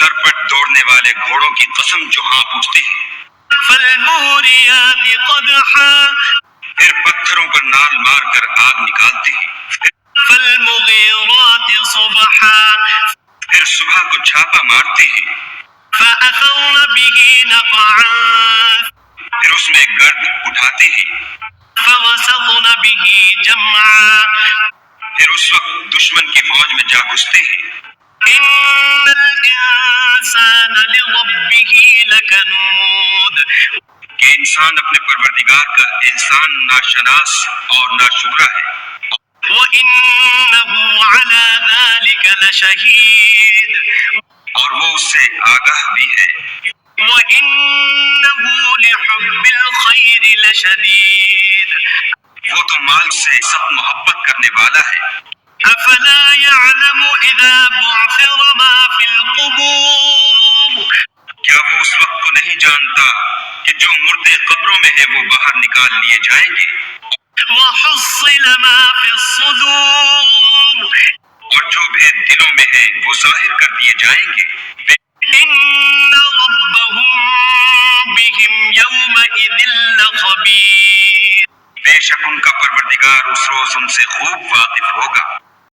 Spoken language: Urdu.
سر پر دوڑنے والے گھوڑوں کی قسم جو ہانپ اٹھتے ہیں. فالموریات قدحا، پھر پتھروں پر نال مار کر آگ نکالتے ہیں. فالمغیرات صبحا، پھر صبح کو چھاپا مارتے ہیں. فأثرن به نقعا، پھر اس میں گرد اٹھاتے ہیں. فوسطن به جمعا، پھر اس وقت دشمن کی فوج میں جا گھستے ہیں. ان الانسان لربه لکنود، کہ انسان اپنے پروردگار کا انسان ناشناس اور ناشکرا ہے. وَإِنَّهُ عَلَى ذَلِكَ لَشَهِيدٌ، اور وہ اس سے آگاہ بھی ہے. وَإِنَّهُ لِحُبِّ الْخَيْرِ لَشَدِيدٌ، وہ تو مال سے سخت محبت کرنے والا ہے. أَفَلَا يَعْلَمُ إِذَا بُعْثِرَ مَا فِي الْقُبُورِ، کیا وہ اس وقت کو نہیں جانتا کہ جو مردے قبروں میں ہے وہ باہر نکال لیے جائیں گے. وَحُصِّلَ مَا فِي الصُّدُورِ، اور جو بھید دلوں میں ہے وہ ظاہر کر دیے جائیں گے. إِنَّ رَبَّهُم بِهِمْ يَوْمَئِذٍ لَخَبِيرٌ، بے شک ان کا پروردگار اس روز ان سے خوب واقف ہوگا.